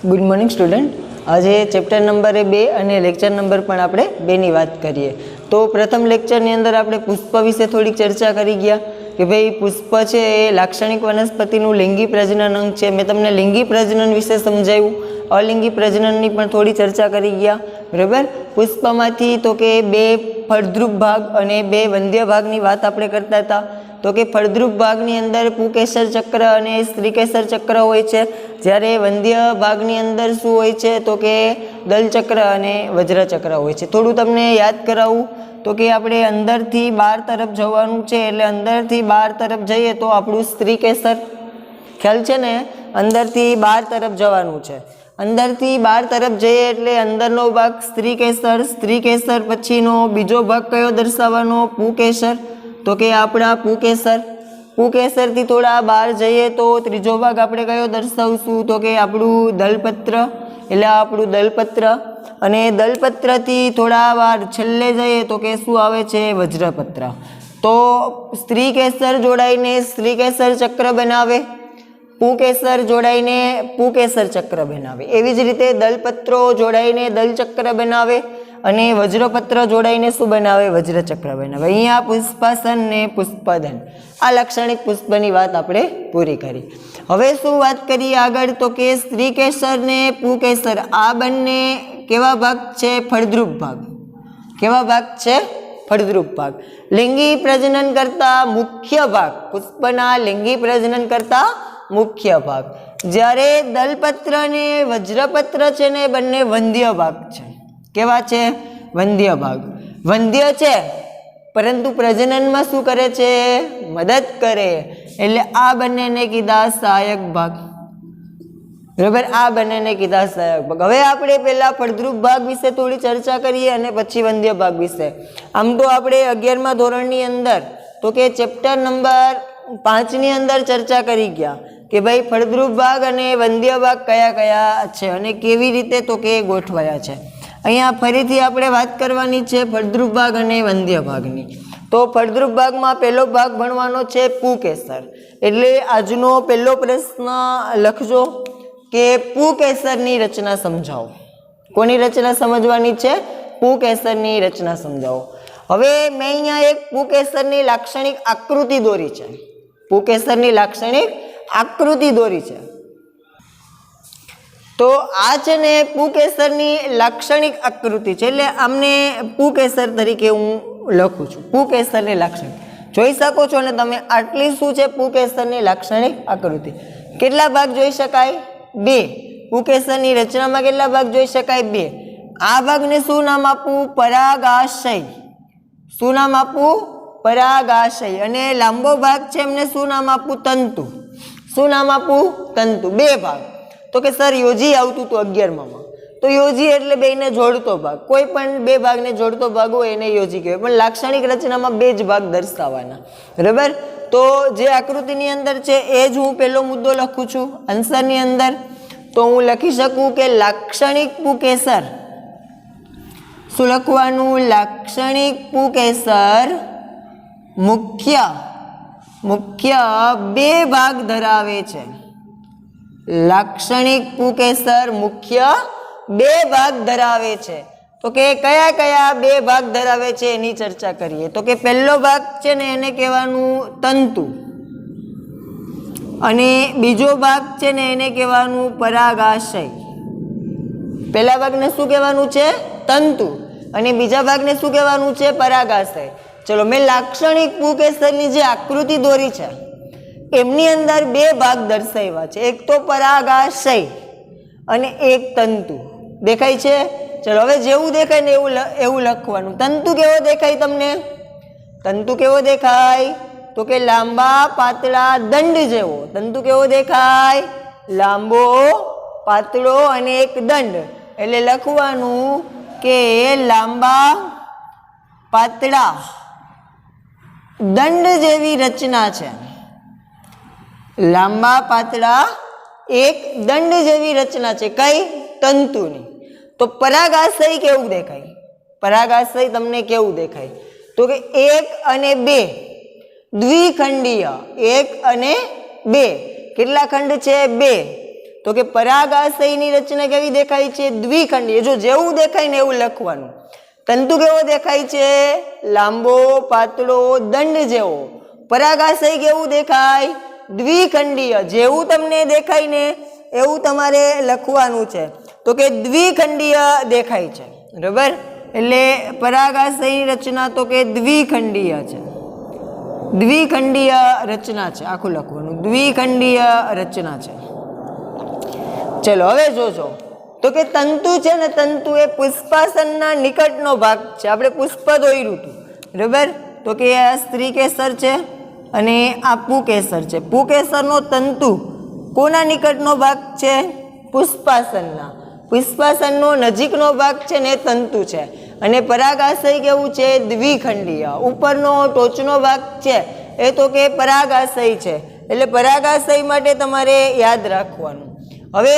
Good morning student. आज chapter number 2 અને lecture number પણ આપણે 2 ની વાત કરીએ તો પ્રથમ લેક્ચરની અંદર આપણે પુષ્પ વિશે થોડીક ચર્ચા કરી ગયા કે ભાઈ પુષ્પ છે એ લાક્ષણિક વનસ્પતિનું લિંગી પ્રજનન અંગ છે। મેં તમને લિંગી પ્રજનન વિશે સમજાવ્યું, અલિંગી પ્રજનનની પણ થોડી ચર્ચા કરી ગયા, બરાબર। પુષ્પમાંથી તો કે 2 ફળદ્રુપ ભાગ અને 2 વંધ્ય ભાગની વાત આપણે કરતા હતા। तो कि फलद्रुप भागनी अंदर पुकेसर चक्र अने स्त्रीकेसर चक्र होय छे, ज्यारे वंध्य भागनी अंदर शुं होय छे तो कि दल चक्र अने वज्र चक्र होय छे। थोड़ुं तमने याद करावुं तो कि आपणे अंदरथी बार तरफ जवानुं छे, एटले अंदरथी बार तरफ जईए तो आपणुं स्त्रीकेसर ख्याल छे ने, अंदरथी बार तरफ जवानुं छे। अंदरथी बार तरफ जईए एटले अंदरनो भाग स्त्रीकेसर, स्त्रीकेसर पछीनो बीजो भाग कयो दर्शाववानो पुकेसर, तो कि आपणा पुकेसर। पुकेसर थी थोड़ा बहार जाइए तो त्रीजो भाग आपणे कयो दर्शावशुं तो कि आपणुं दलपत्र, एटले आपणुं दलपत्र। अने दलपत्र थी थोड़ा बहार छेल्ले जाइए तो कि शुं आवे छे वज्रपत्र। तो स्त्रीकेसर जोड़ाईने स्त्रीकेसर चक्र बनावे, पुकेसर जोड़ाईने पुकेसर चक्र बनावे। एवी ज रीते दलपत्रो जोड़ाईने दलचक्र बनावे અને વજ્રપત્ર જોડાઈને શું બનાવે? વજ્રચક્ર બનાવે। અહીંયા પુષ્પાસન ને પુષ્પદન આ લાક્ષણિક પુષ્પની વાત આપણે પૂરી કરી। હવે શું વાત કરીએ આગળ તો કે સ્ત્રીકેસર ને પુકેસર આ બંને કેવા ભાગ છે? ફળદ્રુપ ભાગ। કેવા ભાગ છે? ફળદ્રુપ ભાગ। લિંગી પ્રજનન કરતા મુખ્ય ભાગ, પુષ્પના લિંગી પ્રજનન કરતા મુખ્ય ભાગ। જ્યારે દલપત્ર ને વજ્રપત્ર છે ને બંને વંધ્ય ભાગ છે। केवा छे? वंध्य भाग। वंध्य छे परंतु प्रजनन में शुं करे छे? मदद करे, एटले आ बंनेने कीधा सहायक भाग, बराबर। आ बंनेने कीधा सहायक भाग। हवे आपणे पहेला फळद्रुप भाग विषे थोड़ी चर्चा करीए अने पछी वंध्य भाग विषे। आम तो आपणे 11मा धोरणनी अंदर तो के चेप्टर नंबर 5 नी अंदर चर्चा करी गया कि भाई फळद्रुप भाग अने वंध्य भाग कया कया छे अने केवी रीते तो के गोठवाया छे। अहींया फरीथी आपणे वात करवानी छे फळद्रुप भाग अने वंध्य भागनी। तो फळद्रुप भागमां पहेलो भाग भणवानो छे पुकेसर। एटले आजनो पहेलो प्रश्न लखजो के पुकेसरनी रचना समजावो। कोनी रचना समजवानी छे? पुकेसरनी रचना समजावो। हवे मैं अहींया एक पुकेसरनी लाक्षणिक आकृति दोरी छे। पुकेसरनी लाक्षणिक आकृति दोरी छे। तो आ छे ने पुकेसरनी लाक्षणिक आकृति छे, એટલે આમને પુકેસર તરીકે હું લખું છું। પુકેસરની લાક્ષણિક જોઈ શકો છો ને તમે આટલી શું છે પુકેસરની લાક્ષણિક આકૃતિ। કેટલા ભાગ જોઈ શકાય? 2। પુકેસરની રચનામાં કેટલા ભાગ જોઈ શકાય? 2। આ ભાગને શું નામ આપવું? પરાગાશય। શું નામ આપવું? પરાગાશય। અને લાંબો ભાગ છે એમને શું નામ આપવું? તંતુ। શું નામ આપવું? તંતુ। 2 ભાગ। तो कि सर योजी आवतुं तो 11मा में, तो योजी एटले बेने जोड़तो भाग। कोई पण 2 भागने जोड़तो भाग होय एने योजी कहेवाय। पण लाक्षणिक रचनामां 2 ज भाग दर्शाववाना, बराबर। तो जे आकृतिनी अंदर छे ए ज हूँ पहेलो मुद्दो लखुं छुं आंसरनी अंदर। तो हूँ लखी शकूं के लाक्षणिक पुकेसर, शुं लखवानुं? लाक्षणिक पुकेसर मुख्य 2 भाग धरावे छे। लाक्षणिक पुकेसर मुख्य 2 भाग धरावे छे। तो के कया कया 2 भाग धरावे छे एनी चर्चा करिए। तो के पहेलो भाग छे ने एने कहेवानुं तंतु अने बीजो भाग छे ने एने कहेवानुं परागाशय। पहेला भागने शुं कहेवानुं छे? तंतु। अने बीजा भागने शुं कहेवानुं छे? परागाशय। चलो मैं लाक्षणिक पुकेसरनी जे आकृति दोरी छे एमनी अंदर 2 भाग दर्शाव्या छे। एक तो परागाशय अने एक तंतु। देखाय छे? चलो हवे जेवुं देखाय ने एवुं लखवानुं। तंतु केवो देखाय तमने? तंतु केवो देखाय? तो के लांबा पातळा दंड जेवो। तंतु केवो देखाय? लांबो पातळो अने एक दंड। एटले लखवानुं के लांबा पातळा दंड जेवी रचना छे। लांबा पातळा एक दंड जेवी रचना छे। कई? तंतुनी। तो परागाशय केवुं देखाय? परागाशय तमने केवुं देखाय? तो के 1 અને 2 द्विखंडीय। 1 અને 2 કેટલા ખંડ છે? 2। તો કે પરાગાશયની રચના કેવી દેખાય છે? દ્વિખંડીય. જો જેવું દેખાય ને એવું લખવાનું. તંતુ કેવો દેખાય છે? લાંબો, પાતળો, દંડ જેવો. પરાગાશય કેવું દેખાય? દ્વિખંડીય. જેવું તમને દેખાય ને એવું તમારે લખવાનું છે. તો કે દ્વિખંડીય દેખાય છે. બરાબર? એટલે પરાગાશયની રચના તો કે દ્વિખંડીય છે. દ્વિખંડીય રચના છે. આખું લખવાનું. દ્વિખંડીય રચના છે. ચલો હવે જોજો. તો કે તંતુ છે ને, તંતુ એ પુષ્પાસનના નિકટનો ભાગ છે. આપણે પુષ્પ દોર્યું હતું. બરાબર? તો કે આ સ્ત્રી કેસર છે અને આ પુકેસર છે. પુકેસરનો તંતુ કોના નિકટનો ભાગ છે? પુષ્પાસનના. પુષ્પાસનનો નજીકનો ભાગ છે ને તંતુ છે. અને પરાગાશય કેવું છે? દ્વિખંડીય. ઉપરનો ટોચનો ભાગ છે એ તો કે પરાગાશય છે. એટલે પરાગાશય માટે તમારે યાદ રાખવાનું. હવે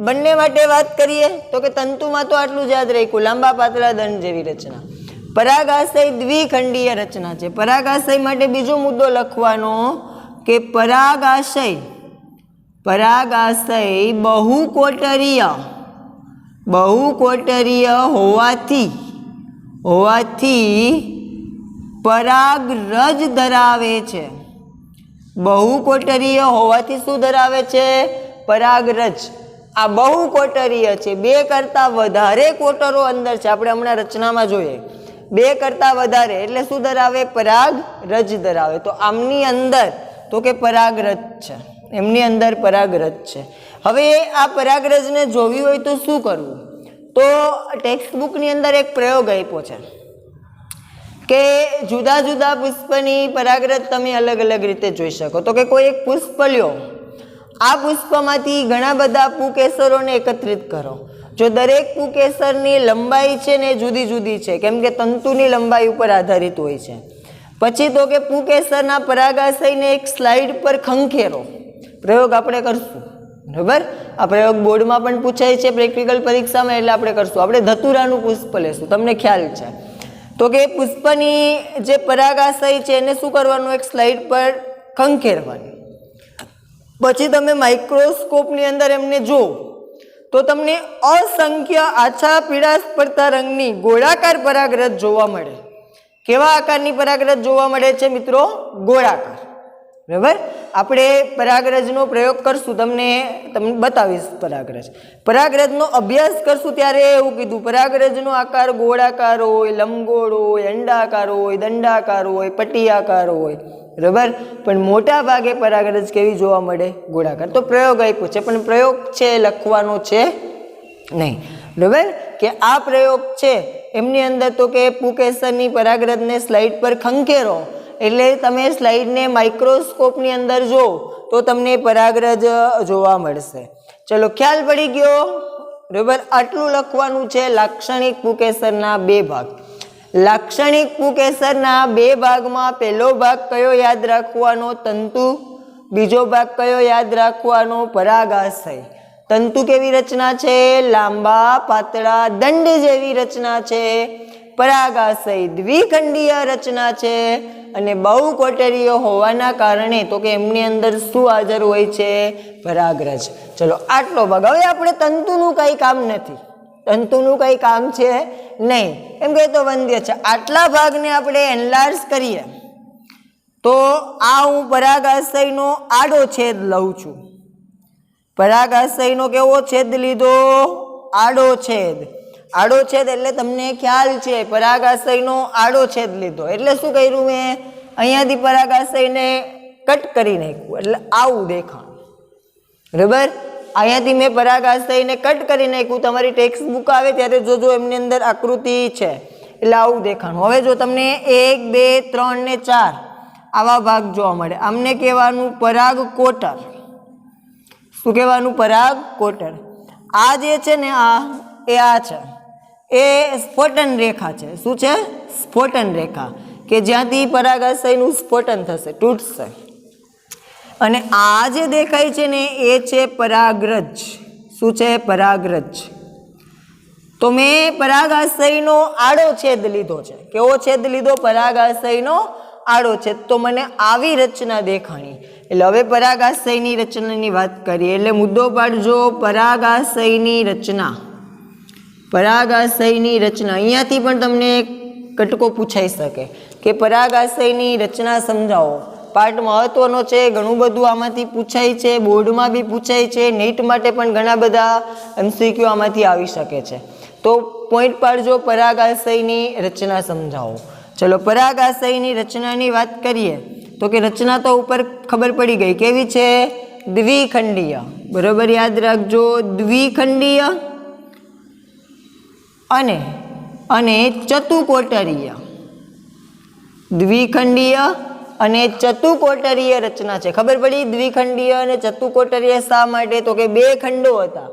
બંને માટે વાત કરીએ તો કે તંતુમાં તો આટલું જ યાદ રાખ્યું, લાંબા પાતળા દંડ જેવી રચના. પરાગાશય દ્વિખંડીય રચના છે. પરાગાશય માટે બીજો મુદ્દો લખવાનો કે પરાગાશય બહુકોટરીય હોવાથી પરાગરજ ધરાવે છે. બહુકોટરીય હોવાથી શું ધરાવે છે? પરાગરજ. આ બહુકોટરીય છે. 2 કરતાં વધારે કોટરો અંદર છે. આપણે હમણાં રચનામાં જોઈએ 2 કરતાં વધારે એટલે શું ધરાવે? પરાગરજ ધરાવે. તો આમની અંદર તો કે પરાગરજ છે. એમની અંદર પરાગરજ છે. હવે આ પરાગરજને જોવી હોય તો શું કરવું? તો ટેક્સ્ટ બુકની અંદર એક પ્રયોગ આપ્યો છે કે જુદા જુદા પુષ્પની પરાગરજ તમે અલગ અલગ રીતે જોઈ શકો. તો કે કોઈ એક પુષ્પ લ્યો, આ પુષ્પમાંથી ઘણા બધા પુકેસરોને એકત્રિત કરો. જો દરેક પુકેસરની લંબાઈ છે ને જુદી જુદી છે, કેમ કે તંતુની લંબાઈ ઉપર આધારિત હોય છે. પછી તો કે પુકેસરના પરાગાશયને એક સ્લાઇડ પર ખંખેરો. પ્રયોગ આપણે કરશું. બરાબર? આ પ્રયોગ બોર્ડમાં પણ પૂછાય છે, પ્રેક્ટિકલ પરીક્ષામાં, એટલે આપણે કરશું. આપણે ધતુરાનું પુષ્પ લેશું. તમને ખ્યાલ છે તો કે પુષ્પની જે પરાગાશય છે એને શું કરવાનું? એક સ્લાઇડ પર ખંખેરવાની. પછી તમે માઇક્રોસ્કોપની અંદર એમને જો તો તમને અસંખ્ય આછા પીળાશ પડતા રંગની ગોળાકાર પરાગરજ જોવા મળે. કેવા આકારની પરાગરજ જોવા મળે છે મિત્રો? ગોળાકાર. બરાબર? આપણે પરાગરજનો પ્રયોગ કરશું, તમને બતાવીશ. પરાગરજનો અભ્યાસ કરશું ત્યારે એવું કીધું પરાગરજનો આકાર ગોળાકાર હોય, લંબગોળ હોય, અંડાકાર હોય, દંડાકાર હોય, પટીયાકાર હોય. બરાબર? પણ મોટા ભાગે પરાગરજ કેવી જોવા મળે? ગોળાકાર. તો પ્રયોગ આપ્યો છે પણ પ્રયોગ છે લખવાનો છે નહીં. બરાબર? કે આ પ્રયોગ છે એમની અંદર તો કે પુકેસરની પરાગરજને સ્લાઇડ પર ખંખેરો એટલે તમે સ્લાઇડને માઇક્રોસ્કોપની અંદર જો તો તમને પરાગરજ જોવા મળશે. ચલો ખ્યાલ પડી ગયો? બરાબર? આટલું લખવાનું છે. લાક્ષણિક પુકેસરના 2 ભાગ. લાક્ષણિક પુકેસરના 2 ભાગમાં પહેલો ભાગ કયો યાદ રાખવાનો? તંતુ. બીજો ભાગ કયો યાદ રાખવાનો? પરાગાશય. તંતુ કેવી રચના છે? લાંબા પાતળા દંડ જેવી રચના છે. પરાગાશય દ્વિખંડીય રચના છે અને બહુકોટરીય હોવાના કારણે તો કે એમની અંદર શું હાજર હોય છે? પરાગરજ. ચલો આટલો ભાગ. હવે આપણે તંતુનું કંઈ કામ નથી. તંતુનું કંઈ કામ છે નહીં, એમ કે તો વંદ્ય છે. આટલા ભાગને આપણે એનલાર્જ કરીએ તો આ હું પરાગાશયનો આડો છેદ લઉં છું. પરાગાશયનો કેવો છેદ લીધો? આડો છેદ. આડો છેદ એટલે તમને ખ્યાલ છે પરાગાશયનો આડો છેદ લીધો એટલે શું કર્યું મેં? અહીંયાથી પરાગાશયને કટ કરી નાખ્યું એટલે આવું દેખાણ. બરાબર? અહીંયાથી મેં પરાગાશયને કટ કરી નાખ્યું. તમારી ટેક્સ્ટ બુક આવે ત્યારે જોજો એમની અંદર આકૃતિ છે એટલે આવું દેખાણું. હવે જો તમને 1, 2, 3 ને 4 આવા ભાગ જોવા મળે, આમને કહેવાનું પરાગકોટર. શું કહેવાનું? પરાગકોટર. આ જે છે ને આ છે એ સ્ફોટન રેખા છે. શું છે? સ્ફોટન રેખા, કે જ્યાંથી પરાગાશયનું સ્ફોટન થશે, તૂટશે. અને આ જે દેખાય છે ને એ છે પરાગરજ. શું છે? પરાગરજ. તો મેં પરાગાશયનો આડો છેદ લીધો છે. કેવો છેદ લીધો? પરાગાશયનો આડો છેદ. તો મને આવી રચના દેખાણી એટલે હવે પરાગાશયની રચનાની વાત કરીએ એટલે મુદ્દો પાડજો પરાગાશયની રચના અહીંયાથી પણ તમને કટકો પૂછાઈ શકે કે પરાગાશયની રચના સમજાવો પાઠ મહત્વનો છે ઘણું બધું આમાંથી પૂછાય છે બોર્ડમાં બી પૂછાય છે નીટ માટે પણ ઘણા બધા MCQ આમાંથી આવી શકે છે તો પોઈન્ટ પાડજો પરાગાશયની રચના સમજાવો ચલો પરાગાશયની રચનાની વાત કરીએ તો કે રચના તો ઉપર ખબર પડી ગઈ કેવી છે દ્વિખંડીય બરોબર યાદ રાખજો દ્વિખંડીય અને ચતુકોટરીય દ્વિખંડીય અને ચતુકોટરીય રચના છે ખબર પડી દ્વિખંડીય અને ચતુકોટરીય શા માટે તો કે બે ખંડો હતા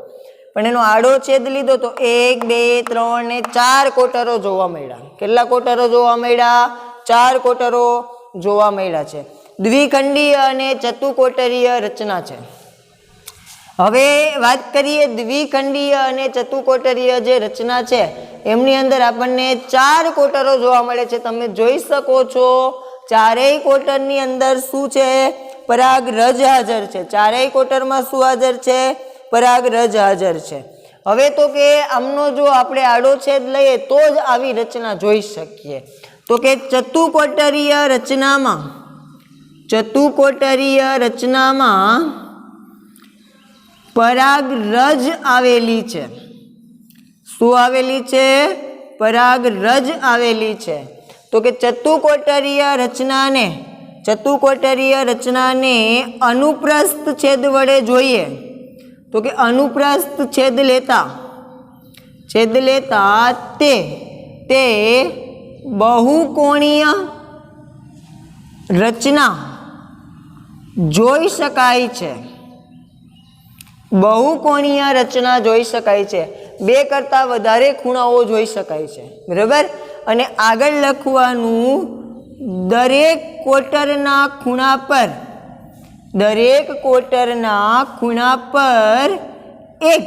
પણ એનો આડો છેદ લીધો તો 1 2 3 ને 4 કોટરો જોવા મળ્યા કેટલા કોટરો જોવા મળ્યા 4 કોટરો જોવા મળ્યા છે દ્વિખંડીય અને ચતુકોટરીય રચના છે હવે વાત કરીએ દ્વિખંડીય અને ચતુકોટરીય જે રચના છે એમની અંદર આપણને 4 કોટરો જોવા મળે છે તમે જોઈ શકો છો ચારેય કોટરની અંદર શું છે પરાગરજ હાજર છે ચારેય કોટરમાં શું હાજર છે પરાગરજ હાજર છે હવે તો કે આમનો જો આપણે આડો છેદ લઈએ તો જ આવી રચના જોઈ શકીએ તો કે ચતુકોટરીય રચનામાં પરાગરજ આવેલી છે શું આવેલી છે પરાગરજ આવેલી છે તો કે ચતુકોટરીય રચનાને અનુપ્રસ્થ છેદ વડે જોઈએ તો કે અનુપ્રસ્થ છેદ લેતા તે બહુકોણીય રચના જોઈ શકાય છે બહુકોણીય રચના જોઈ શકાય છે બે કરતાં વધારે ખૂણાઓ જોઈ શકાય છે બરાબર અને આગળ લખવાનું દરેક કોટરના ખૂણા પર એક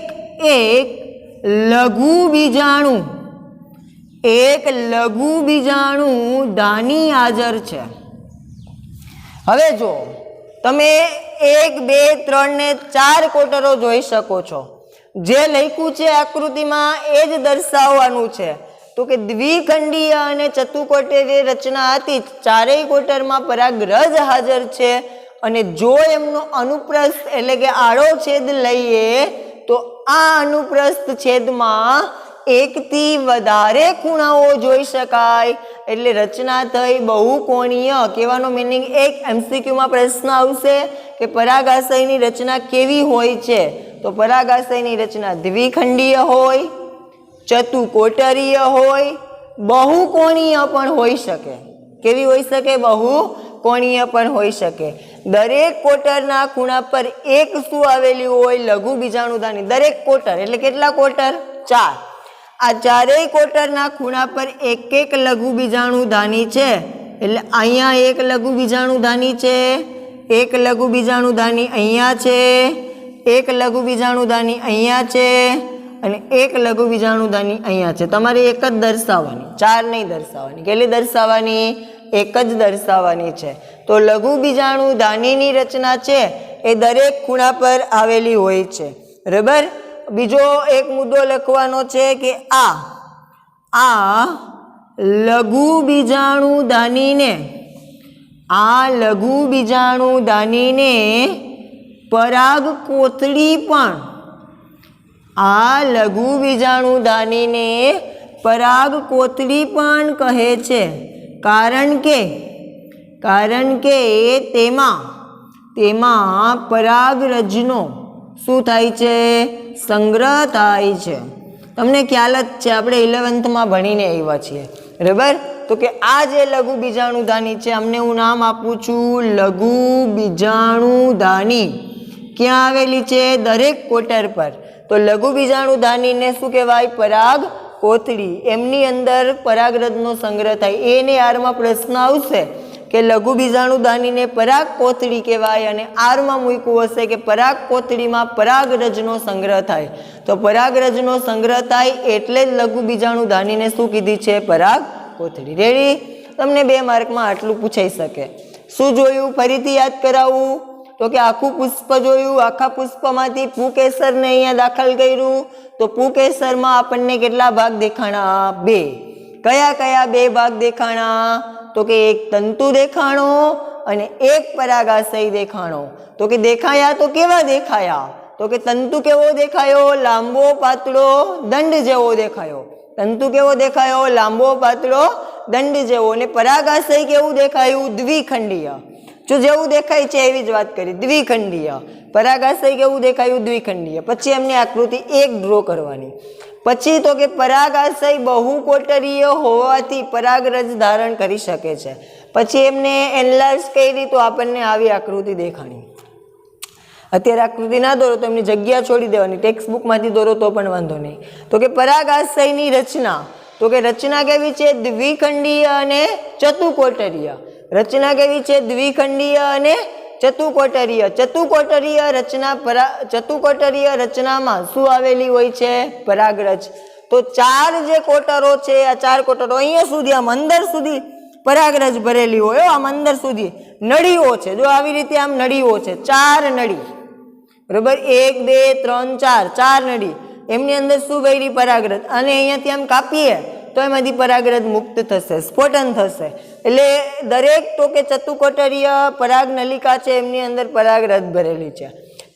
લઘુ બીજાણુ દાની હાજર છે હવે જો તમે 1 2 3 ને 4 કોટરો જોઈ શકો છો જે લખ્યું છે આકૃતિમાં એ જ દર્શાવવાનું છે તો કે દ્વિખંડીય અને ચતુકોટરીય રચના હતી ચારેય કોટરમાં પરાગરજ હાજર છે અને જો એમનો અનુપ્રસ્થ એટલે કે આડો છેદ લઈએ તો આ અનુપ્રસ્થ છેદમાં એકથી વધારે ખૂણાઓ જોઈ શકાય એટલે રચના થઈ બહુકોણીય કહેવાનો મિનિંગ એક MCQમાં પ્રશ્ન આવશે કે પરાગાશયની રચના કેવી હોય છે તો પરાગાશયની રચના દ્વિખંડીય હોય ચતુકોટરીય હોય બહુકોણીય પણ હોઈ શકે કેવી હોઈ શકે બહુકોણીય પણ હોઈ શકે દરેક કોટરના ખૂણા પર એક શું આવેલી હોય લઘુ બીજાણુદાની દરેક કોટર એટલે કેટલા કોટર 4 આ ચારેય કોટરના ખૂણા પર એક લઘુ બીજાણુદાની છે એટલે અહીંયા એક લઘુ બીજાણુદાની છે એક લઘુ બીજાણુદાની અહીંયા છે એક લઘુ બીજાણુદાની અહીંયા છે અને એક લઘુ બીજાણુદાની અહીંયા છે તમારે એક જ દર્શાવવાની 4 નહીં દર્શાવવાની કેટલી દર્શાવવાની એક જ દર્શાવવાની છે તો લઘુ બીજાણુદાનીની રચના છે એ દરેક ખૂણા પર આવેલી હોય છે બરાબર બીજો એક મુદ્દો લખવાનો છે કે આ લઘુ બીજાણુદાનીને પરાગ કોથળી પણ કહે છે કારણ કે તેમાં પરાગરજનો શું થાય છે સંગ્રહ થાય છે તમને ખ્યાલ જ છે આપણે 11th ભણીને આવ્યા છીએ બરાબર તો કે આ જે લઘુ બીજાણુદાની છે અમને હું નામ આપું છું લઘુ બીજાણુદાની ક્યાં આવેલી છે દરેક કોટર પર તો લઘુ બીજાણુદાનીને શું કહેવાય પરાગ કોથળી એમની અંદર પરાગરજનો સંગ્રહ થાય એને આરમાં પ્રશ્ન આવશે કે લઘુ બીજાણુદાનીને પરાગ કોથળી કહેવાય અને આરમાં મૂક્યું હશે કે પરાગ કોથળીમાં પરાગરજનો સંગ્રહ થાય તો પરાગરજનો સંગ્રહ થાય એટલે જ લઘુ બીજાણુદાનીને શું કીધી છે પરાગ કોથળી રેડી તમને 2 માર્કમાં આટલું પૂછાઈ શકે શું જોયું ફરીથી યાદ કરાવું तो कि आखू पुष्प जोयुं, आखा पुष्पमांथी पुकेसरने अहींया दाखल कर्युं तो पुकेसरमां आपणने केटला भाग देखाणा? 2। कया कया 2 भाग देखाणा? तो कि एक तंतु देखाणो अने एक परागाशय देखाणो। तो कि देखाया तो केवा देखाया? तो कि तंतु केवो देखायो? लांबो पातळो दंड जेवो देखायो। तंतु केवो देखायो? लांबो पातळो दंड जेवो। ने परागाशय केवुं देखायुं? द्विखंडीय। जो जेवुं देखाय छे एवी ज वात करी, द्विखंडीय। परागाशय केवुं देखायुं? द्विखंडीय। पछी एमनी आकृति 1 ड्रो करवानी। पछी तो कि परागाशय बहुकोटरीय होवाथी परागरज धारण करी शके छे। पछी एमने एनलार्ज करी तो आपणने आवी आकृति देखाणी। अत्यारे आकृति ना दौरो तो एमनी जग्या छोड़ी देवानी, टेक्स्ट बुक मांथी दौरो तो पण वांधो नहीं। तो कि परागाशयनी रचना, तो कि रचना केवी छे? द्विखंडीय अने चतुकोटरीय। रचना केवी छे? द्विखंडीय अने चतुकोटरीय। चतुकोटरीय रचनामां शुं आवेली होय छे? परागरज। तो 4 जे कोटरो छे, आ 4 कोटरो अहींया सुधी आम अंदर सुधी परागरज भरेली होय। आम अंदर सुधी नळीओ छे, जो आवी रीते आम नळीओ छे, 4 नळी, बराबर। 1 2 3 4 4 नळी, एमनी अंदर शुं भरी? परागरज। अने अहींयाथी आम कापीए तो एमांथी परागरज मुक्त थशे, स्फोटन थशे। एटले दरेक तो के चतुकोटरीय पराग नलिका छे एमनी अंदर परागरज भरेली छे।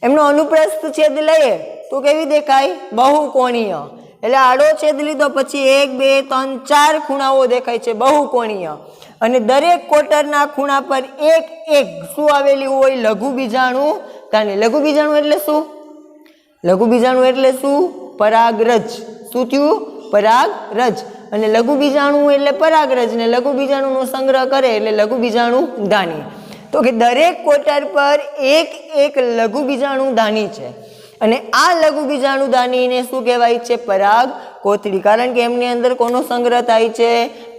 एमनो अनुप्रस्थ छेद लईए तो केवी देखाय? बहुकोणीय। एटले आडो छेद लीधो पछी 1 2 3 4 खूणाओ देखाय छे, बहुकोणीय। अने दरेक कोटરના ખૂણા पर एक एक શું આવેલી હોય? લઘુ બીજાણુ દાની। લઘુ બીજાણુ એટલે શું? લઘુ બીજાણુ એટલે શું? પરાગરજ। શું થયું? પરાગરજ। અને લઘુ બીજાણુ એટલે પરાગરજ ને લઘુ બીજાણુનો સંગ્રહ કરે એટલે લઘુ બીજાણુ દાની। તો કે દરેક કોટર પર એક એક લઘુ બીજાણુ દાની છે અને આ લઘુ બીજાણુ દાનીને શું કહેવાય છે? પરાગ કોથળી। કારણ કે એમની અંદર કોનો સંગ્રહ થાય છે?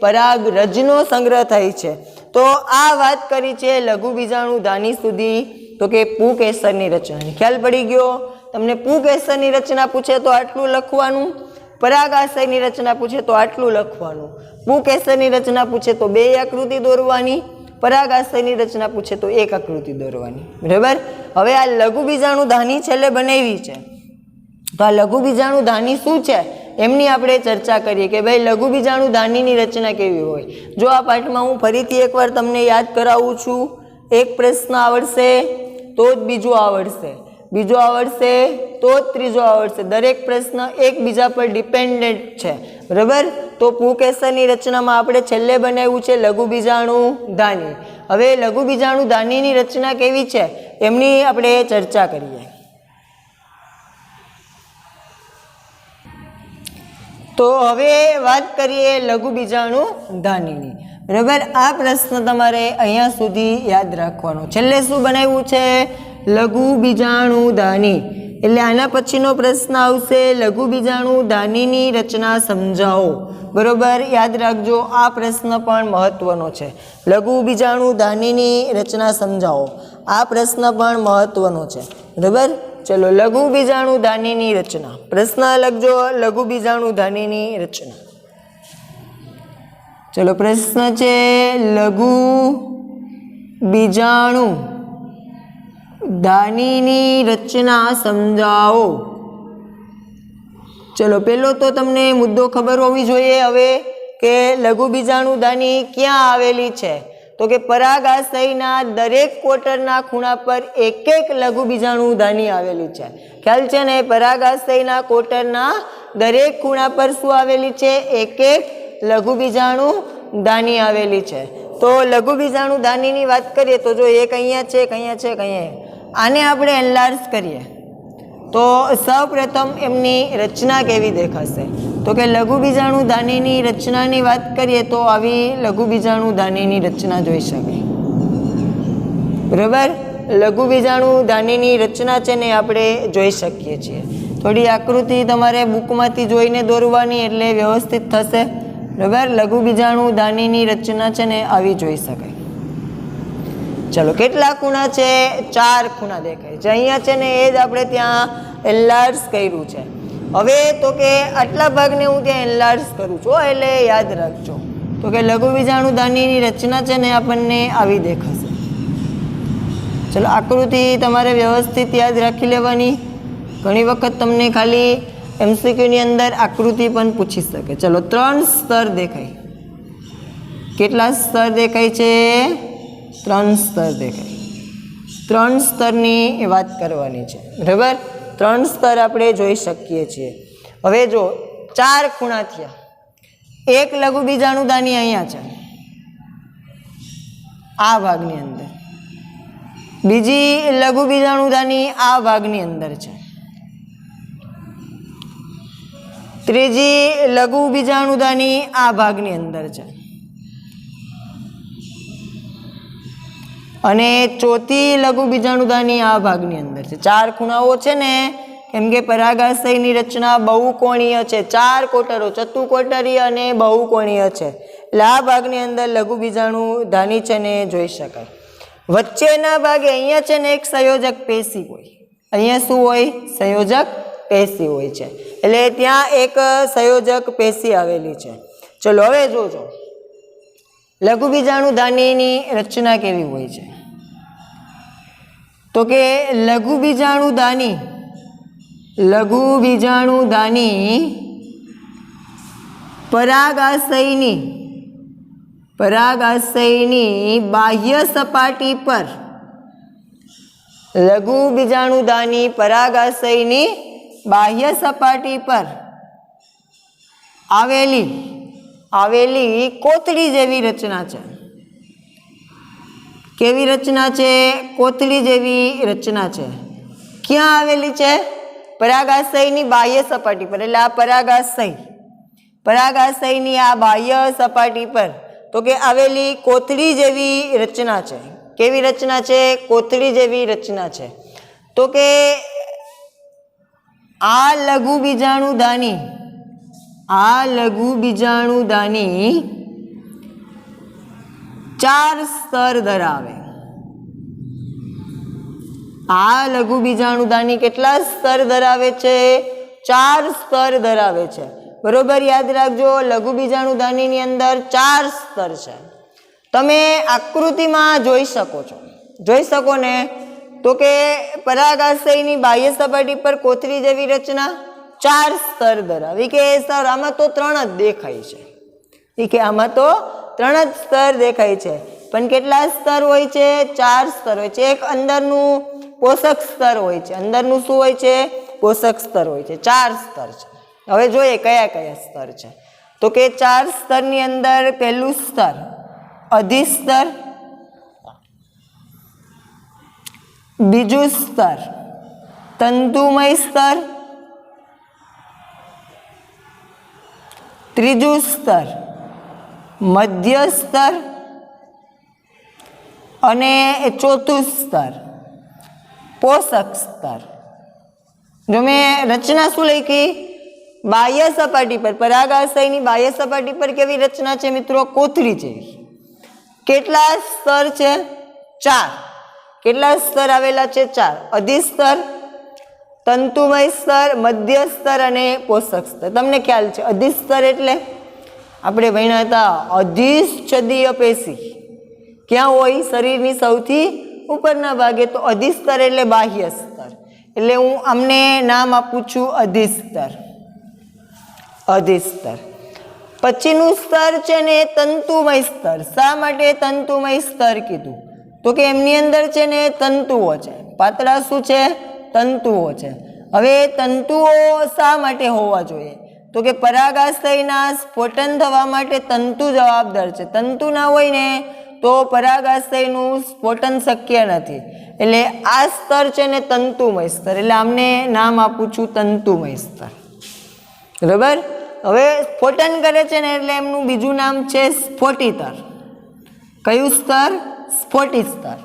પરાગરજનો સંગ્રહ થાય છે। તો આ વાત કરી છે લઘુ બીજાણુ દાની સુધી, તો કે પુકેસરની રચનાની। ખ્યાલ પડી ગયો? તમને પુકેસરની રચના પૂછે તો આટલું લખવાનું, પરાગાશયની રચના પૂછે તો આટલું લખવાનું, પુકેસરની રચના પૂછે તો 2 આકૃતિ દોરવાની, પરાગાશયની રચના પૂછે તો 1 આકૃતિ દોરવાની, બરાબર। હવે આ લઘુ બીજાણુ દાની છેલ્લે બનાવી છે, તો આ લઘુ બીજાણુ દાની શું છે એમની આપણે ચર્ચા કરીએ કે ભાઈ લઘુ બીજાણુ દાનીની રચના કેવી હોય। જો આ પાઠમાં હું ફરીથી એકવાર તમને યાદ કરાવું છું, એક પ્રશ્ન આવડશે તો જ બીજો આવડશે, બીજો આવડશે તો જ ત્રીજો આવડશે। દરેક પ્રશ્ન એકબીજા પર ડિપેન્ડન્ટ છે, બરાબર। તો પુકેસરની રચનામાં આપણે છેલ્લે બનાવ્યું છે લઘુ બીજાણુ દાની। હવે લઘુ બીજાણુ દાનીની રચના કેવી છે એમની આપણે ચર્ચા કરીએ। તો હવે વાત કરીએ લઘુ બીજાણુ દાનીની, બરાબર। આ પ્રશ્ન તમારે અહીંયા સુધી યાદ રાખવાનો। છેલ્લે શું બનાવ્યું છે? લઘુ બીજાણુ દાની। એટલે આના પછીનો પ્રશ્ન આવશે લઘુ બીજાણુ દાનીની રચના સમજાવો, બરોબર। યાદ રાખજો, આ પ્રશ્ન પણ મહત્વનો છે। લઘુ બીજાણુ દાનીની રચના સમજાવો, આ પ્રશ્ન પણ મહત્વનો છે, બરાબર। ચલો, લઘુ બીજાણુ દાનીની રચના, પ્રશ્ન લખજો લઘુ બીજાણુ દાનીની રચના। ચલો, પ્રશ્ન છે લઘુ બીજાણુ દાનીની રચના સમજાવો। ચલો, પેલો તો તમને મુદ્દો ખબર હોવી જોઈએ હવે કે લઘુ બીજાણુ દાની ક્યાં આવેલી છે, તો કે પરાગાશયના દરેક ક્વોટરના ખૂણા પર એક એક લઘુ બીજાણુ દાની આવેલી છે। ખ્યાલ છે ને? પરાગાશયના ક્વોટરના દરેક ખૂણા પર શું આવેલી છે? એક એક લઘુ બીજાણુ દાની આવેલી છે। તો લઘુ બીજાણુ દાનીની વાત કરીએ તો જો એક અહીંયા છે, એક અહીંયા છે, એક અહીંયા, આને આપણે એનલાર્જ કરીએ તો સૌપ્રથમ એમની રચના કેવી દેખાશે? તો કે લઘુ બીજાણુ દાનીની રચનાની વાત કરીએ તો આવી લઘુ બીજાણુ દાનીની રચના જોઈ શકાય, બરાબર। લઘુ બીજાણુ દાનીની રચના છે ને આપણે જોઈ શકીએ છીએ। થોડી આકૃતિ તમારે બુકમાંથી જોઈને દોરવાની એટલે વ્યવસ્થિત થશે, બરાબર। લઘુ બીજાણુ દાનીની રચના છે ને આવી જોઈ શકાય। ચલો, કેટલા ખૂણા છે? 4 ખૂણા દેખાય છે અહીંયા છે ને, એ જ આપણે ત્યાં એનલાર્જ કર્યું છે। હવે તો કે આટલા ભાગને હું ત્યાં એનલાર્જ કરું છું એટલે યાદ રાખજો, તો કે લઘુ બીજાણુ દાનીની રચના છે ને આપણને આવી દેખાશે। चलो आकृति तमारे व्यवस्थित याद राखी लेवानी। घणी वखत तमने खाली एमसीक्यू नी अंदर आकृति पण पूछी सके। चलो 3 स्तर देखाय। केटला स्तर देखाय छे? 3 स्तर देखाय। 3 स्तरनी वात करवानी छे, बराबर। 3 स्तर आपणे जोई शकीए छीए। हवे जो 4 खूणा थया, एक लघु बीजाणुदानी अहींया छे आ भागनी अंदर, बीजी लघु बीजाणुदानी आ भागनी अंदर छे, त्रीजी लघु बीजाणुदानी आ भागनी अंदर छे अने चौथी लघु बीजाणुदानी आ भागनी अंदर छे। 4 खूणाओ छे ने केम के परागाशयनी रचना बहुकोणीय छे। 4 कोटरो चतुकोटरीय अने बहुकोणीय छे એટલે આ ભાગની અંદર લઘુ બીજાણુદાની છે ને જોઈ શકાય। વચ્ચેના ભાગે અહીંયા છે ને એક સંયોજક પેશી હોય, અહીંયા શું હોય? સંયોજક પેશી હોય છે, એટલે ત્યાં એક સંયોજક પેશી આવેલી છે। ચલો હવે જોજો લઘુ બીજાણુદાનીની રચના કેવી હોય છે। તો કે લઘુ બીજાણુદાની परागाशयनी बाह्य सपाटी पर, लघु बीजाणुदानी परागाशयनी बाह्य सपाटी पर आवेली कोथળી जेवी रचना छे। केवी रचना छे? कोथળી जेवी रचना छे। क्यां आवेली छे? परागाशयनी बाह्य सपाटी पर, એટલે આ परागाशयनी आ बाह्य सपाटी पर तो के आवेली कोथળી जेवी रचना छे। केवी रचना छे? कोथળી जेवी रचना छे। तो के आ लघु बीजाणुदानी 4 स्तर धरावे। आ लघु बीजाणुदानी केटला स्तर धरावे छे? 4 स्तर धरावे छे, बरोबर। याद राखजो लघु बीजाणुदानी अंदर 4 स्तर छे। तमे आकृतिमां जोई शको ने तो के परागाशयनी बाह्य सपाटी पर कोथળી जेवी रचना 4 स्तर धरावी के सर आमां तो 3 ज देखाय छे। ई के आमां तो 3 ज स्तर देखाय छे, पण केटला स्तर होय छे? 4 स्तर होय छे। एक अंदरनुं पोषक स्तर होय छे, अंदरनुं शुं होय छे? पोषक स्तर होय छे। 4 स्तर छे। हवे जोईए कया कया स्तर छे। तो के 4 स्तरनी अंदर पहेलुं स्तर अधिस्तर, बीजुं स्तर तंतुमय स्तर, त्रीजुं स्तर मध्य स्तर अने चौथुं स्तर पोषक स्तर। जो मैं रचना शुं लखी? बाह्य सपाटी पर परागाशयनी बाह्य सपाटी पर केवी रचना छे मित्रों? कोथળી जेवी। केटला स्तर छे? 4। केटला स्तर आवेला छे? 4। अधिस्तर, तंतुमय स्तर, मध्य स्तर अने पोषक स्तर। तमने ख्याल छे अधिस्तर एटले आपणे भण्या हता अधिच्छदीय पेशी क्यां होय? शरीरनी सौथी उपરના भागे। तो अधिस्तर एटले बाह्य स्तर, એટલે હું આમને નામ આપું છું अधिस्तर। पछीનું સ્તર છે ને તંતુમય સ્તર। શા માટે તંતુમય સ્તર કીધું? તો કે એમની અંદર છે ને તંતુઓ છે, પાતળા શું છે? તંતુઓ છે। હવે તંતુઓ શા માટે હોવા જોઈએ? તો કે પરાગાશયના સ્ફોટન થવા માટે તંતુ જવાબદાર છે। તંતુ ના હોય ને તો પરાગાશયનું સ્ફોટન શક્ય નથી। એટલે આ સ્તર છે ને તંતુમય સ્તર, એટલે આમને નામ આપું છું તંતુમય સ્તર, બરાબર। હવે સ્ફોટન કરે છે ને એટલે એમનું બીજું નામ છે સ્ફોટિતર। કયું સ્તર? સ્ફોટિત સ્તર।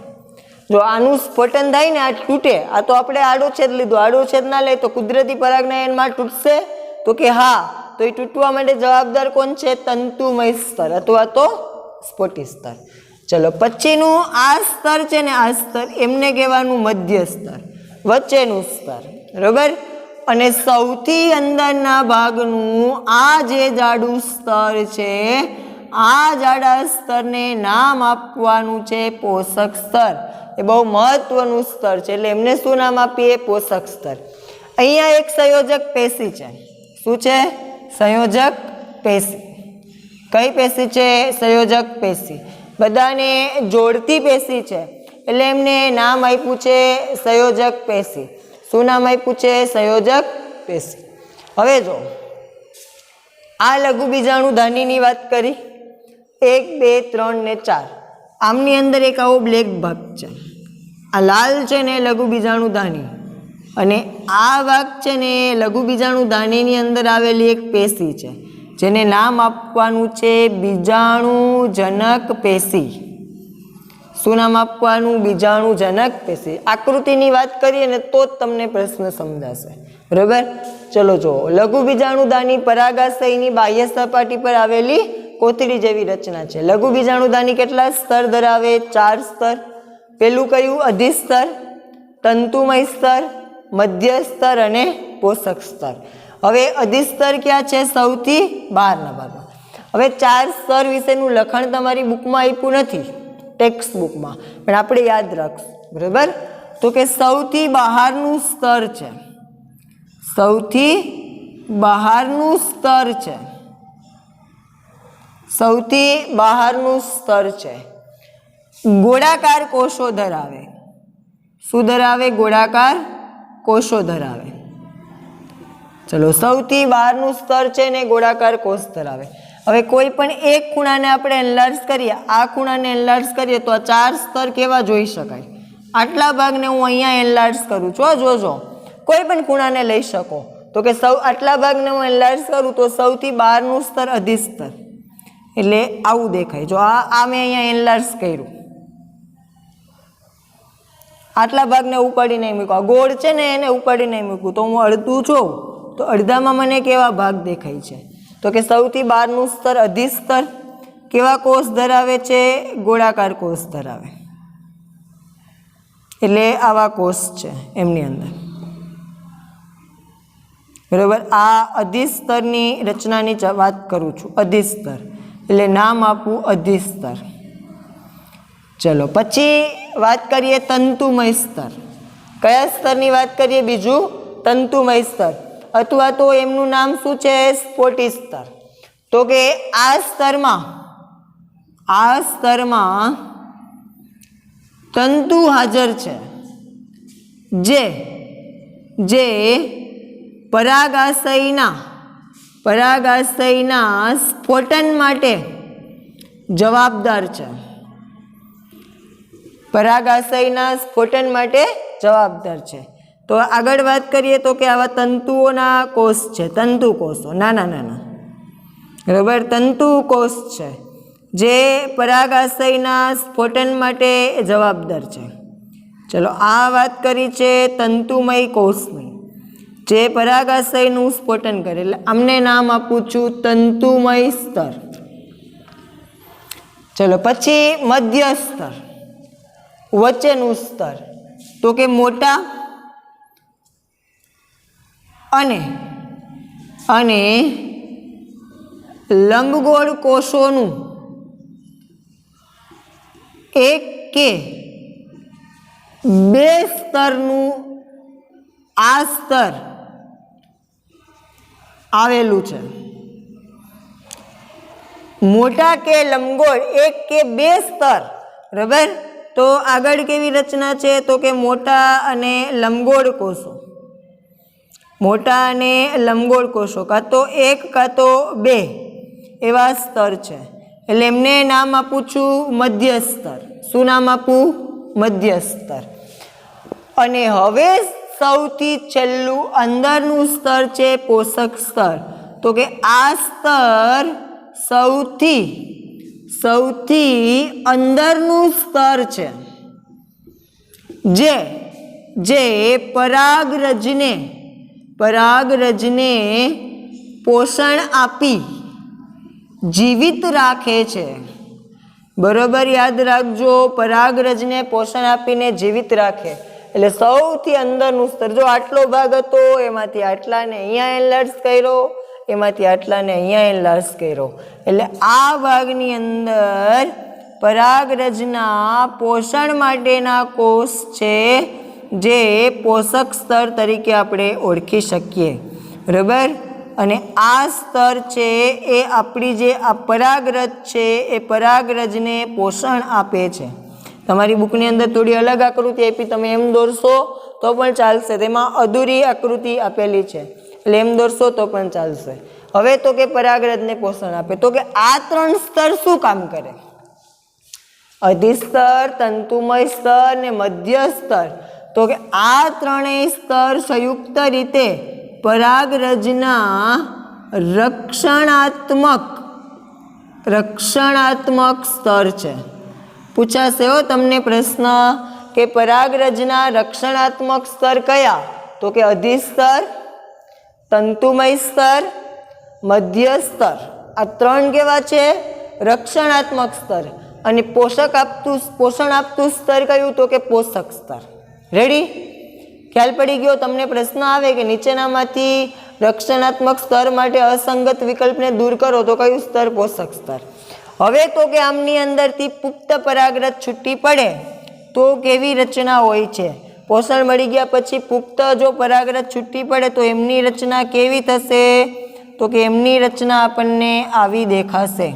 જો આનું સ્ફોટન થાય ને આ તૂટે, આ તો આપણે આડો છેદ લીધો, આડો છેદ ના લે તો કુદરતી પરાગનયનમાં તૂટશે? તો કે હા, તો એ તૂટવા માટે જવાબદાર કોણ છે? તંતુમય સ્તર અથવા તો સ્ફોટિત સ્તર। चलो पछीनु आ स्तर छे ने आ स्तर एमने कहेवानुं मध्य स्तर, वच्चेनुं स्तर, बराबर। अने सौथी अंदरना भागनुं आ जे जाडुं स्तर छे, आ जाडा स्तरने नाम आपवानुं छे पोषक स्तर। એ બહુ મહત્વનું સ્તર છે, એટલે એમને શું નામ આપીએ? પોષક સ્તર. અહીંયા એક સંયોજક પેશી છે. શું છે? સંયોજક પેશી. કઈ પેશી છે? સંયોજક પેશી. બધાને જોડતી પેશી છે, એટલે એમને નામ આપ્યું છે સંયોજક પેશી. શું નામ આપ્યું છે? સંયોજક પેશી. હવે જો આ લઘુ બીજાણુધાનીની વાત કરી, 1 2 3 ને 4. આમની અંદર એક આવો બ્લેક ભાગ છે, આ લાલ છે ને લઘુ બીજાણુધાની, અને આ ભાગ છે ને લઘુ બીજાણુધાનીની અંદર આવેલી એક પેશી છે, જેને નામ આપવાનું છે બીજાણુજનક પેશી. શું નામ આપવાનું? બીજાણુજનક પેશી. આકૃતિની વાત કરીએ ને તો જ તમને પ્રશ્ન સમજાશે. બરાબર? ચલો જો, લઘુ બીજાણુધાની પરાગાશયની બાહ્ય સપાટી પર આવેલી કોથળી જેવી રચના છે. લઘુ બીજાણુધાની કેટલા સ્તર ધરાવે? 4 સ્તર. પેલું કયું? અધિસ્તર, તંતુમય સ્તર, મધ્ય સ્તર અને પોષક સ્તર. હવે અધિસ્તર ક્યાં છે? સૌથી બહારના ભાગમાં. હવે 4 સ્તર વિશેનું લખાણ તમારી બુકમાં આપ્યું નથી, ટેક્સ્ટ બુકમાં, પણ આપણે યાદ રાખશું. બરાબર? તો કે સૌથી બહારનું સ્તર છે, સૌથી બહારનું સ્તર છે, સૌથી બહારનું સ્તર છે, ગોળાકાર કોષો ધરાવે. શું ધરાવે? ગોળાકાર કોષો ધરાવે. ચલો, સૌથી બહારનું સ્તર છે ને ગોળાકાર કોષ ધરાવે. હવે કોઈ પણ એક ખૂણાને આપણે એનલાર્જ કરીએ, આ ખૂણાને એનલાર્જ કરીએ તો આ 4 સ્તર કેવા જોઈ શકાય? આટલા ભાગને હું અહીંયા એનલાર્જ કરું છું, જોજો, કોઈ પણ ખૂણાને લઈ શકો. તો કે આટલા ભાગને હું એનલાર્જ કરું તો સૌથી બહારનું સ્તર અધિસ્તર, એટલે આવું દેખાય. જો આ મેં અહીંયા એનલાર્જ કર્યું, આટલા ભાગને ઉપાડી નહીં મૂક્યું, આ ગોળ છે ને એને ઉપાડી નહીં મૂક્યું, તો હું અડધું છું તો અડધામાં મને કેવા ભાગ દેખાય છે? તો કે સૌથી બહારનું સ્તર અધિસ્તર. કેવા કોષ ધરાવે છે? ગોળાકાર કોષ ધરાવે. એટલે આવા કોષ છે એમની અંદર. બરાબર? આ અધિસ્તરની રચનાની વાત કરું છું, અધિસ્તર, એટલે નામ આપવું અધિસ્તર. ચલો, પછી વાત કરીએ તંતુમય સ્તર. કયા સ્તરની વાત કરીએ? બીજું તંતુમય સ્તર, અથવા તો એમનું નામ શું છે? સ્ફોટી સ્તર. તો કે આ સ્તરમાં તંતુ હાજર છે, જે પરાગાશયના સ્ફોટન માટે જવાબદાર છે. પરાગાશયના સ્ફોટન માટે જવાબદાર છે. તો આગળ વાત કરીએ તો કે આવા તંતુઓના કોષ છે, તંતુ કોષો, નાના. બરાબર? તંતુ કોષ છે જે પરાગાશયના સ્ફોટન માટે જવાબદાર છે. ચલો, આ વાત કરી છે તંતુમય કોષની, જે પરાગાશયનું સ્ફોટન કરે, એટલે અમને નામ આપું છું તંતુમય સ્તર. ચલો, પછી મધ્ય સ્તર, વચ્ચેનું સ્તર. તો કે મોટા અને લંબગોળ કોષોનું એક કે બે સ્તરનું આ સ્તર આવેલું છે. મોટા કે લંબગોળ એક કે બે સ્તર. બરાબર? તો આગળ કેવી રચના છે? તો કે મોટા અને લંબગોળ કોષો, મોટા અને લંબગોળ કોષો, કાં તો એક કાં તો બે એવા સ્તર છે, એટલે એમને નામ આપું છું મધ્ય સ્તર. શું નામ આપું? મધ્ય સ્તર. અને હવે સૌથી છેલ્લું અંદરનું સ્તર છે પોષક સ્તર. તો કે આ સ્તર સૌથી અંદરનું સ્તર છે, જે પરાગરજને પોષણ આપી જીવિત રાખે છે. બરોબર? યાદ રાખજો, પરાગરજને પોષણ આપીને જીવિત રાખે, એટલે સૌથી અંદરનું સ્તર. જો આટલો ભાગ હતો, એમાંથી આટલાને અહીંયા એનલાર્જ કર્યો, એમાંથી આટલાને અહીંયા એનલાર્જ કર્યો, એટલે આ ભાગની અંદર પરાગરજના પોષણ માટેના કોષ છે જે પોષક સ્તર તરીકે આપણે ઓળખી શકીએ, બરાબર। અને આ સ્તર છે એ આપણી જે આ પરાગરજ છે એ પરાગરજને પોષણ આપે છે। તમારી બુકની અંદર થોડી અલગ આકૃતિ આપી, તમે એમ દોરશો તો પણ ચાલશે, તેમાં અધૂરી આકૃતિ આપેલી છે એટલે એમ દોરશો તો પણ ચાલશે। હવે તો કે પરાગરજને પોષણ આપે, તો કે આ ત્રણ સ્તર શું કામ કરે? અધિસ્તર, તંતુમય સ્તર ને મધ્ય સ્તર। તો કે આ ત્રણેય સ્તર સંયુક્ત રીતે પરાગરજના રક્ષણાત્મક સ્તર છે। પૂછાશે હો તમને પ્રશ્ન કે પરાગરજના રક્ષણાત્મક સ્તર કયા? તો કે અધિસ્તર, તંતુમય સ્તર, મધ્ય સ્તર। આ ત્રણ કેવા છે? રક્ષણાત્મક સ્તર। અને પોષણ આપતું સ્તર કયું? તો કે પોષક સ્તર। રેડી? ખ્યાલ પડી ગયો? તમને પ્રશ્ન આવે કે નીચેનામાંથી રક્ષણાત્મક સ્તર માટે અસંગત વિકલ્પને દૂર કરો તો કયું સ્તર? પોષક સ્તર। હવે તો કે આમની અંદરથી પુખ્ત પરાગરજ છૂટી પડે તો કેવી રચના હોય છે? પોષણ મળી ગયા પછી પુખ્ત જો પરાગરજ છૂટી પડે તો એમની રચના કેવી થશે? તો કે એમની રચના આપણને આવી દેખાશે,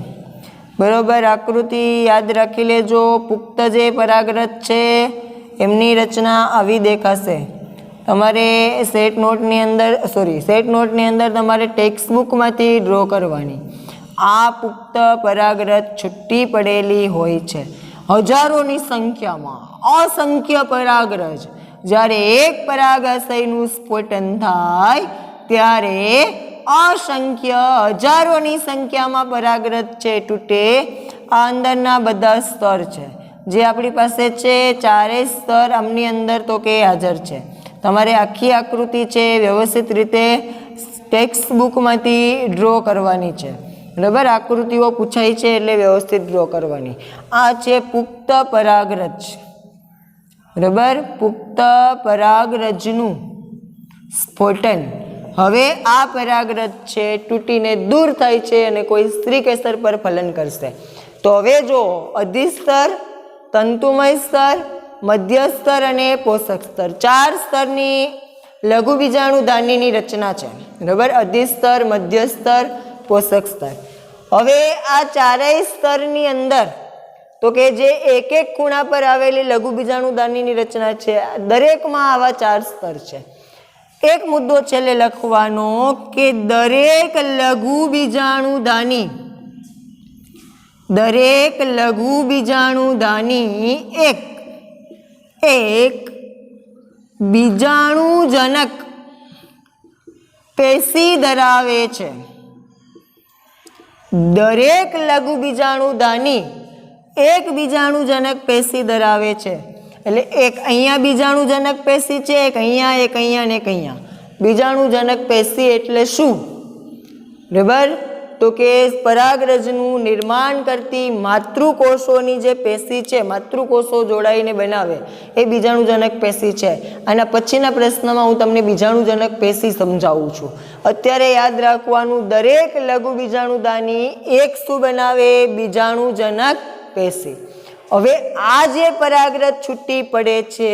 બરોબર। આકૃતિ યાદ રાખી લેજો। પુખ્ત જે પરાગરજ છે એમની રચના આવી દેખાશે। તમારે સેટ નોટની અંદર તમારે ટેક્સ્ટ બુકમાંથી ડ્રો કરવાની। આ પુખ્ત પરાગરજ છૂટી પડેલી હોય છે હજારોની સંખ્યામાં, અસંખ્ય પરાગરજ। જ્યારે એક પરાગાશયનું સ્ફોટન થાય ત્યારે અસંખ્ય હજારોની સંખ્યામાં પરાગરજ છે તૂટે। આ અંદરના બધા સ્તર છે જે આપણી પાસે છે, ચારેય સ્તર આમની અંદર તો કે હાજર છે। તમારે આખી આકૃતિ છે વ્યવસ્થિત રીતે ટેક્સ્ટ બુકમાંથી ડ્રો કરવાની છે, બરાબર। આકૃતિઓ પૂછાય છે એટલે વ્યવસ્થિત ડ્રો કરવાની। આ છે પુખ્ત પરાગરજ, બરાબર। પુખ્ત પરાગરજનું સ્ફોટન। હવે આ પરાગરજ છે તૂટીને દૂર થાય છે અને કોઈ સ્ત્રીકેસર પર ફલન કરશે। તો હવે જો અધિસ્તર, તંતુમય સ્તર, મધ્ય સ્તર અને પોષક સ્તર, ચાર સ્તરની લઘુ બીજાણુધાનીની રચના છે, બરાબર। અધિસ્તર, મધ્ય સ્તર, પોષક સ્તર। હવે આ ચારેય સ્તરની અંદર તો કે જે એક એક ખૂણા પર આવેલી લઘુ બીજાણુધાનીની રચના છે, દરેકમાં આવા ચાર સ્તર છે। એક મુદ્દો છેલ્લે લખવાનો કે દરેક લઘુ બીજાણુધાની એક બીજાણુજનક પેશી ધરાવે છે। દરેક લઘુ બીજાણુધાની એક બીજાણુજનક પેશી ધરાવે છે। એટલે એક અહીંયા બીજાણુજનક પેશી છે, એક અહીંયા, એક અહીંયા ને એક અહીંયા। બીજાણુજનક પેશી એટલે શું? બરાબર। તો કે પરાગરજનું નિર્માણ કરતી માતૃકોષોની જે પેશી છે, માતૃકોષો જોડાઈને બનાવે એ બીજાણુજનક પેશી છે। આના પછીના પ્રશ્નમાં હું તમને બીજાણુજનક પેશી સમજાવું છું। અત્યારે યાદ રાખવાનું, દરેક લઘુ બીજાણુધાની એક શું બનાવે? બીજાણુજનક પેશી। હવે આ જે પરાગરજ છૂટી પડે છે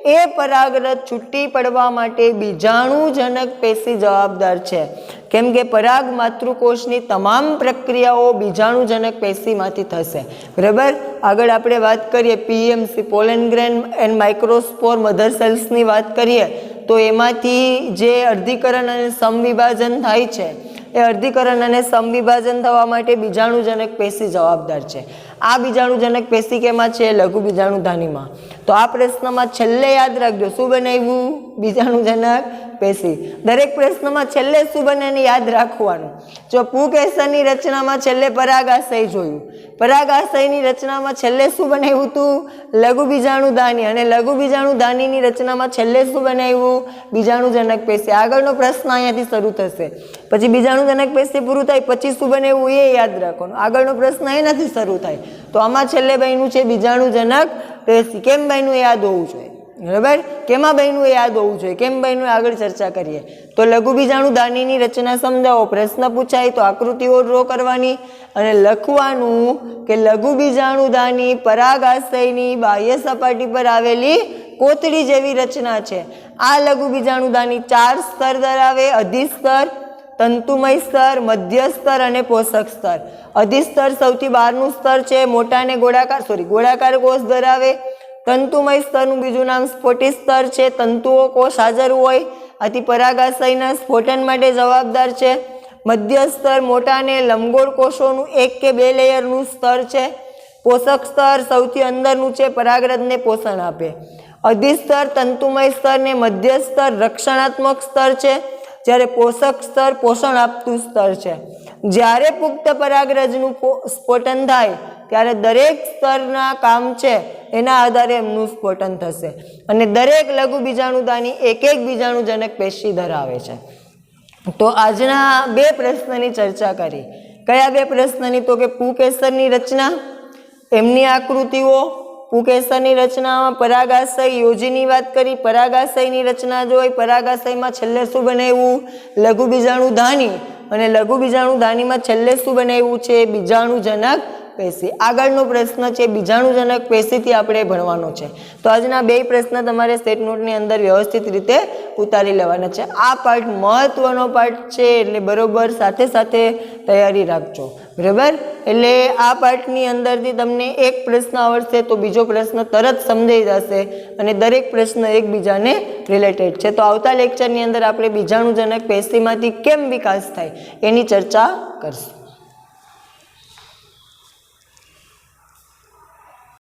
એ પરાગરજ છૂટી પડવા માટે બીજાણુજનક પેશી જવાબદાર છે, કેમ કે પરાગ માતૃકોષની તમામ પ્રક્રિયાઓ બીજાણુજનક પેશીમાંથી થશે, બરાબર। આગળ આપણે વાત કરીએ પીએમસી, પોલેન ગ્રેન એન્ડ માઇક્રોસ્પોર મધર સેલ્સની વાત કરીએ તો એમાંથી જે અર્ધીકરણ અને સમવિભાજન થાય છે એ અર્ધીકરણ અને સમવિભાજન થવા માટે બીજાણુજનક પેશી જવાબદાર છે। આ બીજાણુજનક પેશી કેમાં છે? લઘુ બીજાણુધાનીમાં। તો આ પ્રશ્નમાં છેલ્લે યાદ રાખજો શું બનાવ્યું? બીજાણુજનક પેશી। દરેક પ્રશ્નમાં છેલ્લે શું બને એને યાદ રાખવાનું। જો પુંકેસરની રચનામાં છેલ્લે પરાગાશય જોયું, પરાગાશયની રચનામાં છેલ્લે શું બનાવ્યું હતું? લઘુ બીજાણુધાની। અને લઘુ બીજાણુધાનીની રચનામાં છેલ્લે શું બનાવ્યું? બીજાણુજનક પેશી। આગળનો પ્રશ્ન અહીંયાથી શરૂ થશે, પછી બીજાણુજનક પેશી પૂરું થાય પછી શું બનાવ્યું એ યાદ રાખવાનું। આગળનો પ્રશ્ન એનાથી શરૂ થાય, તો આમાં છેલ્લે બન્યું છે બીજાણુજનક પેશી। કેમ બન્યું યાદ હોવું જોઈએ। બરાબર, કેમાં બન્યું એ યાદ હોવું જોઈએ, કેમ બન્યું આગળ ચર્ચા કરીએ. તો લઘુ બીજાણુદાનીની રચના સમજાવો, પ્રશ્ન પૂછાય તો આકૃતિઓ ડ્રો કરવાની અને લખવાનું કે લઘુ બીજાણુદાની પરાગાશયની બાહ્ય સપાટી પર આવેલી કોતરી જેવી રચના છે. આ લઘુ બીજાણુદાની 4 સ્તર ધરાવે: અધિસ્તર, તંતુમય સ્તર, મધ્ય સ્તર અને પોષક સ્તર. અધિસ્તર સૌથી બહારનું સ્તર છે, મોટા અને ગોળાકાર કોષ ધરાવે. તંતુમય સ્તરનું બીજું નામ સ્ફોટિત સ્તર છે, તંતુઓ કોષ હાજર હોય, આથી પરાગાશયના સ્ફોટન માટે જવાબદાર છે. મધ્ય સ્તર મોટા અને લંબગોળ કોષોનું 1 કે 2 લેયરનું સ્તર છે. પોષક સ્તર સૌથી અંદરનું છે, પરાગરજને પોષણ આપે. અધિસ્તર, તંતુમય સ્તર ને મધ્ય સ્તર રક્ષણાત્મક સ્તર છે, જ્યારે પોષક સ્તર પોષણ આપતું સ્તર છે. જ્યારે પુખ્ત પરાગરજનું સ્ફોટન થાય ત્યારે દરેક સ્તરના કામ છે એના આધારે એમનું સ્ફોટન થશે અને દરેક લઘુ બીજાણુદાની એક બીજાણુજનક પેશી ધરાવે છે. તો આજના 2 પ્રશ્નની ચર્ચા કરી. કયા 2 પ્રશ્નની? તો કે પુંકેસરની રચના, એમની આકૃતિઓ, પુંકેસરની રચનામાં પરાગાશય યોજીની વાત કરી, પરાગાશયની રચના જોઈ, પરાગાશયમાં છેલ્લે શું બનાવ્યું? લઘુ બીજાણુધાની, અને લઘુ બીજાણુધાનીમાં છેલ્લે શું બનાવ્યું છે? બીજાણુજનક પેશી. આગળનો પ્રશ્ન છે બીજાણુજનક પેશીથી આપણે ભણવાનો છે. તો આજના 2 પ્રશ્ન તમારે સ્ટેટ નોટની અંદર વ્યવસ્થિત રીતે ઉતારી લેવાના છે. આ પાઠ મહત્વનો પાઠ છે, એટલે બરોબર સાથે સાથે તૈયારી રાખજો. બરાબર, એટલે આ પાઠની અંદરથી તમને એક પ્રશ્ન આવડશે તો બીજો પ્રશ્ન તરત સમજાઈ જશે અને દરેક પ્રશ્ન એકબીજાને રિલેટેડ છે. તો આવતા લેક્ચરની અંદર આપણે બીજાણુજનક પેશીમાંથી કેમ વિકાસ થાય એની ચર્ચા કરશું.